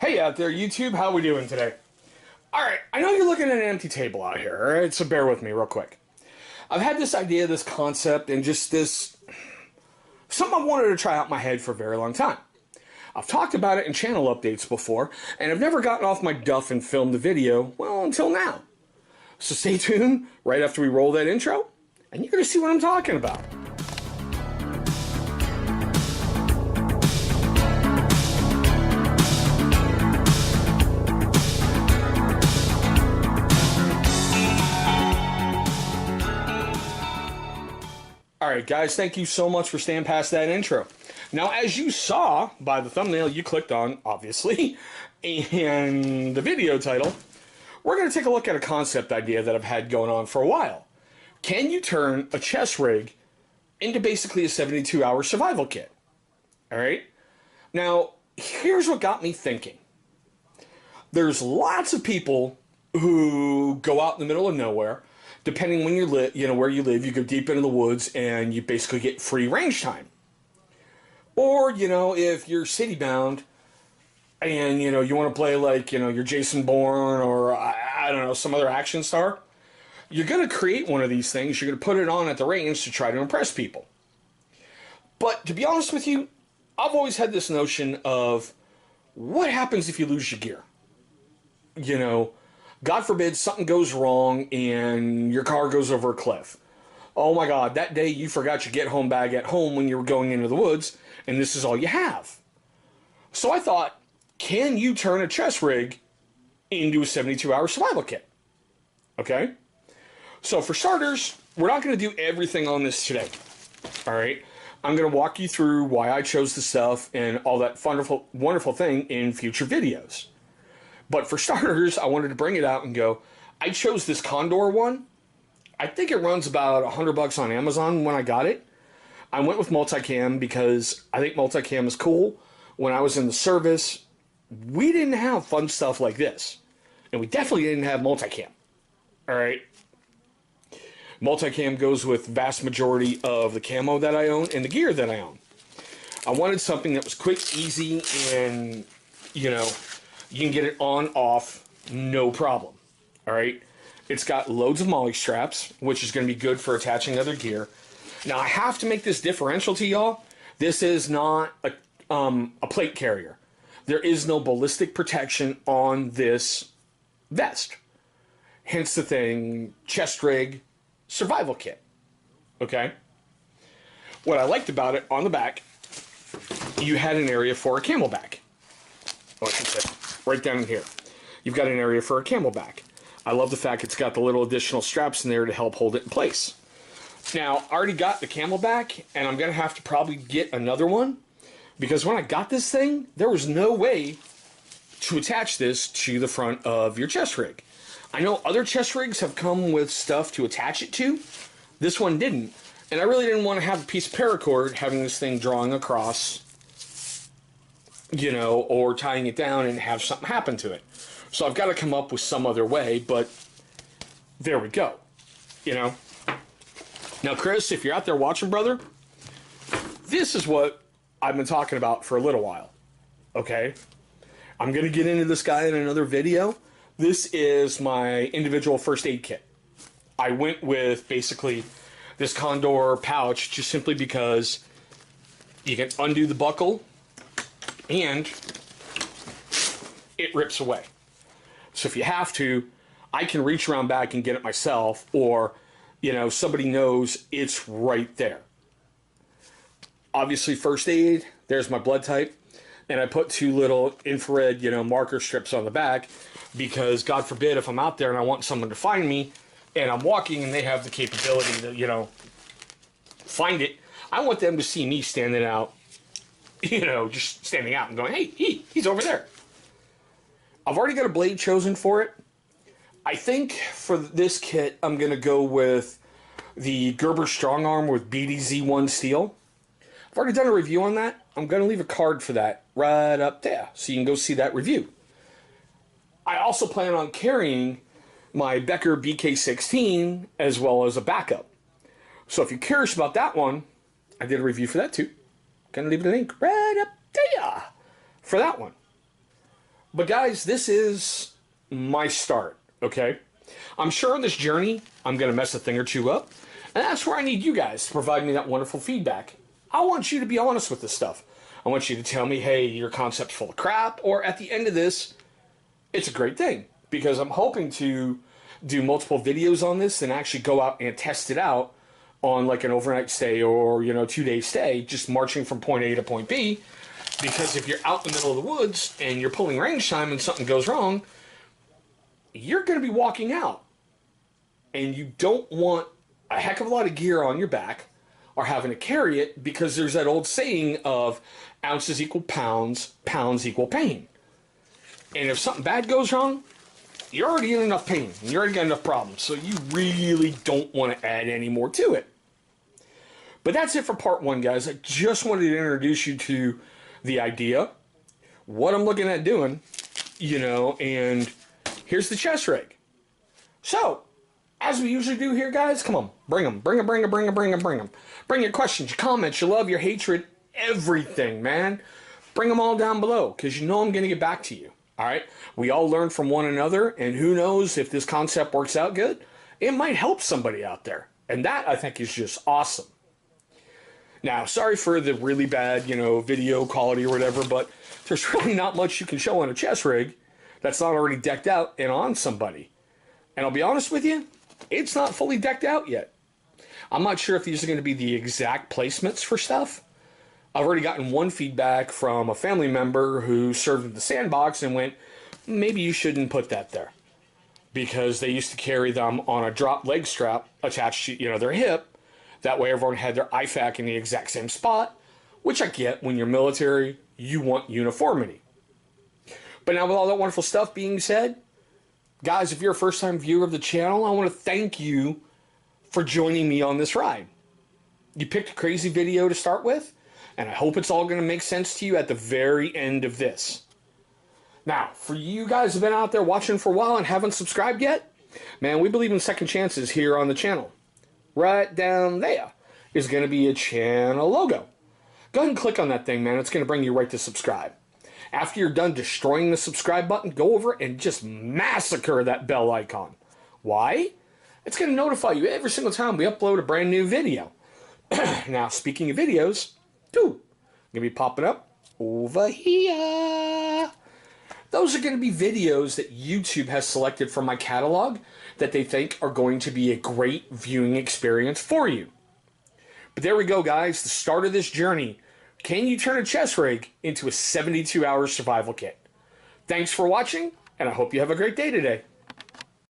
Hey out there, YouTube, how we doing today? Alright, I know you're looking at an empty table out here, alright? So bear with me real quick. I've had this idea, this concept, and just this... something I wanted to try out in my head for a very long time. I've talked about it in channel updates before, and I've never gotten off my duff and filmed the video, well, until now. So stay tuned right after we roll that intro, and you're going to see what I'm talking about. Alright guys, thank you so much for staying past that intro. Now as you saw by the thumbnail you clicked on, obviously, and the video title, we're going to take a look at a concept idea that I've had going on for a while. Can you turn a chest rig into basically a 72-hour survival kit? Alright? Now, here's what got me thinking. There's lots of people who go out in the middle of nowhere. Depending when where you live, you go deep into the woods and you basically get free range time. Or, if you're city bound and, you want to play like, you're Jason Bourne or, I don't know, some other action star, you're going to create one of these things. You're going to put it on at the range to try to impress people. But to be honest with you, I've always had this notion of what happens if you lose your gear? God forbid something goes wrong and your car goes over a cliff. Oh my God, that day you forgot your get-home bag at home when you were going into the woods, and this is all you have. So I thought, can you turn a chest rig into a 72-hour survival kit? Okay? So for starters, we're not going to do everything on this today. Alright? I'm going to walk you through why I chose the stuff and all that wonderful thing in future videos. But for starters, I wanted to bring it out and go, I chose this Condor one. I think it runs about $100 on Amazon when I got it. I went with multicam because I think multicam is cool. When I was in the service, we didn't have fun stuff like this. And we definitely didn't have multicam. Alright? Multicam goes with the vast majority of the camo that I own and the gear that I own. I wanted something that was quick, easy, and, you can get it on, off, no problem. Alright? It's got loads of molly straps, which is going to be good for attaching other gear. Now, I have to make this differential to y'all. This is not a plate carrier. There is no ballistic protection on this vest. Hence the thing, chest rig, survival kit. Okay? What I liked about it, on the back, you had an area for a camelback. Oh, I should say. Right down in here. You've got an area for a camelback. I love the fact it's got the little additional straps in there to help hold it in place. Now, I already got the camelback, and I'm going to have to probably get another one, because when I got this thing, there was no way to attach this to the front of your chest rig. I know other chest rigs have come with stuff to attach it to. This one didn't. And I really didn't want to have a piece of paracord having this thing drawing across, or tying it down and have something happen to it. So I've got to come up with some other way, but there we go. Now, Chris, if you're out there watching, brother, this is what I've been talking about for a little while. Okay? I'm going to get into this guy in another video. This is my individual first aid kit. I went with basically this Condor pouch just simply because you can undo the buckle and it rips away. So if you have to, I can reach around back and get it myself, or, somebody knows it's right there. Obviously, first aid, there's my blood type, and I put two little infrared, marker strips on the back, because God forbid if I'm out there and I want someone to find me, and I'm walking and they have the capability to, find it, I want them to see me standing out, just standing out and going, hey, he's over there. I've already got a blade chosen for it. I think for this kit, I'm going to go with the Gerber Strong Arm with BDZ1 steel. I've already done a review on that. I'm going to leave a card for that right up there, so you can go see that review. I also plan on carrying my Becker BK16 as well as a backup. So if you're curious about that one, I did a review for that too. Gonna leave the link right up there for that one. But guys, this is my start, okay? I'm sure on this journey, I'm going to mess a thing or two up. And that's where I need you guys to provide me that wonderful feedback. I want you to be honest with this stuff. I want you to tell me, hey, your concept's full of crap. Or at the end of this, it's a great thing. Because I'm hoping to do multiple videos on this and actually go out and test it out on like an overnight stay or, 2-day stay, just marching from point A to point B. Because if you're out in the middle of the woods and you're pulling range time and something goes wrong, you're going to be walking out. And you don't want a heck of a lot of gear on your back or having to carry it, because there's that old saying of ounces equal pounds, pounds equal pain. And if something bad goes wrong, you're already in enough pain. You already got enough problems. So you really don't want to add any more to it. But that's it for part one, guys. I just wanted to introduce you to the idea, what I'm looking at doing, and here's the chest rig. So, as we usually do here, guys, come on, bring them. Bring your questions, your comments, your love, your hatred, everything, man. Bring them all down below, because I'm going to get back to you. All right? We all learn from one another, and who knows if this concept works out good, it might help somebody out there. And that, I think, is just awesome. Now, sorry for the really bad, video quality or whatever, but there's really not much you can show on a chest rig that's not already decked out and on somebody. And I'll be honest with you, it's not fully decked out yet. I'm not sure if these are going to be the exact placements for stuff. I've already gotten one feedback from a family member who served at the sandbox and went, maybe you shouldn't put that there. Because they used to carry them on a drop leg strap attached to, their hip. That way everyone had their IFAK in the exact same spot, which I get. When you're military, you want uniformity. But now with all that wonderful stuff being said, guys, if you're a first-time viewer of the channel, I want to thank you for joining me on this ride. You picked a crazy video to start with, and I hope it's all going to make sense to you at the very end of this. Now, for you guys who've been out there watching for a while and haven't subscribed yet, man, we believe in second chances here on the channel. Right down there is going to be a channel logo. Go ahead and click on that thing, man. It's going to bring you right to subscribe. After you're done destroying the subscribe button, go over and just massacre that bell icon. Why? It's going to notify you every single time we upload a brand new video. Now, speaking of videos, going to be popping up over here. Those are going to be videos that YouTube has selected from my catalog that they think are going to be a great viewing experience for you. But there we go, guys. The start of this journey. Can you turn a chest rig into a 72-hour survival kit? Thanks for watching, and I hope you have a great day today.